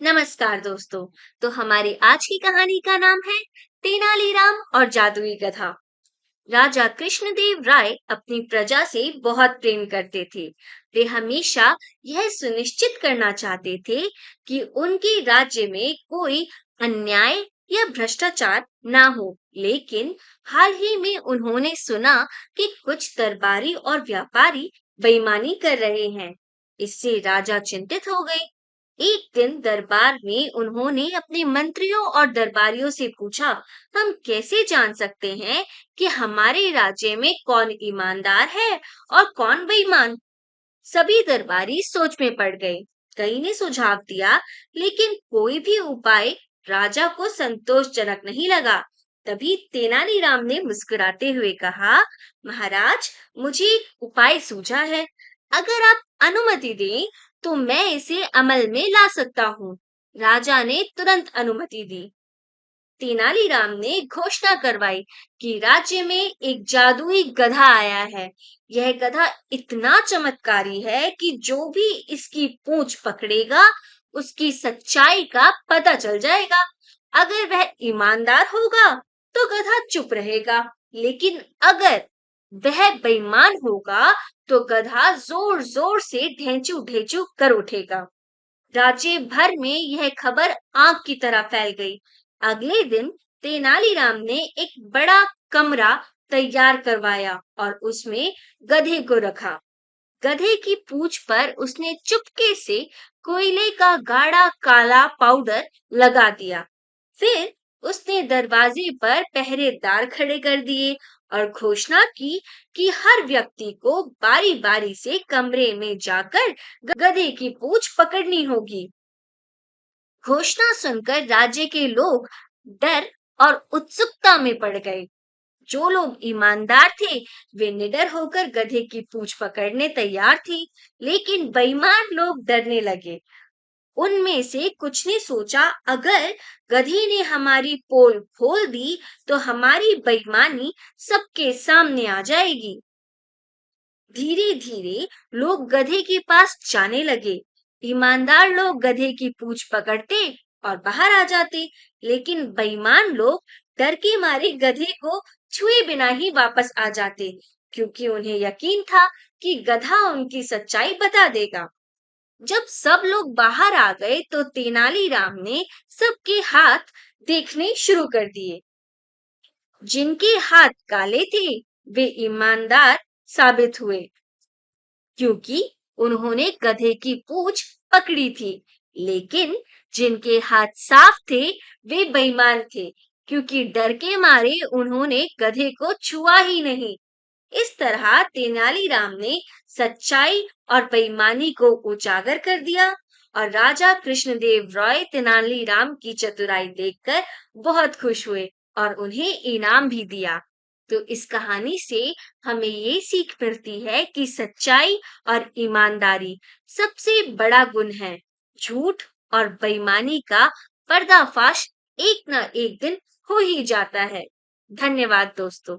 नमस्कार दोस्तों। तो हमारी आज की कहानी का नाम है तेनालीराम और जादुई गधा। राजा कृष्णदेव राय अपनी प्रजा से बहुत प्रेम करते थे। वे हमेशा यह सुनिश्चित करना चाहते थे कि उनके राज्य में कोई अन्याय या भ्रष्टाचार ना हो। लेकिन हाल ही में उन्होंने सुना कि कुछ दरबारी और व्यापारी बेईमानी कर रहे हैं। इससे राजा चिंतित हो गए। एक दिन दरबार में उन्होंने अपने मंत्रियों और दरबारियों से पूछा, हम कैसे जान सकते हैं कि हमारे राज्य में कौन ईमानदार है और कौन बेईमान? सभी दरबारी सोच में पड़ गए। कई ने सुझाव दिया, लेकिन कोई भी उपाय राजा को संतोषजनक नहीं लगा। तभी तेनालीराम ने मुस्कुराते हुए कहा, महाराज, मुझे एक उपाय सूझा है। अगर आप अनुमति दें, तो मैं इसे अमल में ला सकता हूँ। राजा ने तुरंत अनुमति दी। तेनालीराम ने घोषणा करवाई कि राज्य में एक जादुई गधा आया है। यह गधा इतना चमत्कारी है कि जो भी इसकी पूंछ पकड़ेगा, उसकी सच्चाई का पता चल जाएगा। अगर वह ईमानदार होगा, तो गधा चुप रहेगा, लेकिन अगर वह बेईमान होगा, तो गधा जोर जोर से ढेंचू ढेंचू कर उठेगा। राज्य भर में यह खबर आग की तरह फैल गई। अगले दिन तेनालीराम ने एक बड़ा कमरा तैयार करवाया और उसमें गधे को रखा। गधे की पूंछ पर उसने चुपके से कोयले का गाढ़ा काला पाउडर लगा दिया। फिर उसने दरवाजे पर पहरेदार खड़े कर दिए और घोषणा की कि हर व्यक्ति को बारी-बारी से कमरे में जाकर गधे की पूंछ पकड़नी होगी। घोषणा सुनकर राज्य के लोग डर और उत्सुकता में पड़ गए। जो लोग ईमानदार थे, वे निडर होकर गधे की पूंछ पकड़ने तैयार थे, लेकिन बेईमान लोग डरने लगे। उनमें से कुछ ने सोचा, अगर गधे ने हमारी पोल खोल दी, तो हमारी बेईमानी सबके सामने आ जाएगी। धीरे धीरे लोग गधे के पास जाने लगे। ईमानदार लोग गधे की पूंछ पकड़ते और बाहर आ जाते, लेकिन बेईमान लोग डर के मारे गधे को छुए बिना ही वापस आ जाते, क्योंकि उन्हें यकीन था कि गधा उनकी सच्चाई बता देगा। जब सब लोग बाहर आ गए, तो तेनालीराम ने सबके हाथ देखने शुरू कर दिए। जिनके हाथ काले थे, वे ईमानदार साबित हुए, क्योंकि उन्होंने गधे की पूंछ पकड़ी थी। लेकिन जिनके हाथ साफ थे, वे बेईमान थे, क्योंकि डर के मारे उन्होंने गधे को छुआ ही नहीं। इस तरह तेनालीराम ने सच्चाई और बेईमानी को उजागर कर दिया और राजा कृष्णदेव राय तेनालीराम की चतुराई देखकर बहुत खुश हुए और उन्हें इनाम भी दिया। तो इस कहानी से हमें ये सीख मिलती है कि सच्चाई और ईमानदारी सबसे बड़ा गुण है। झूठ और बेईमानी का पर्दाफाश एक ना एक दिन हो ही जाता है। धन्यवाद दोस्तों।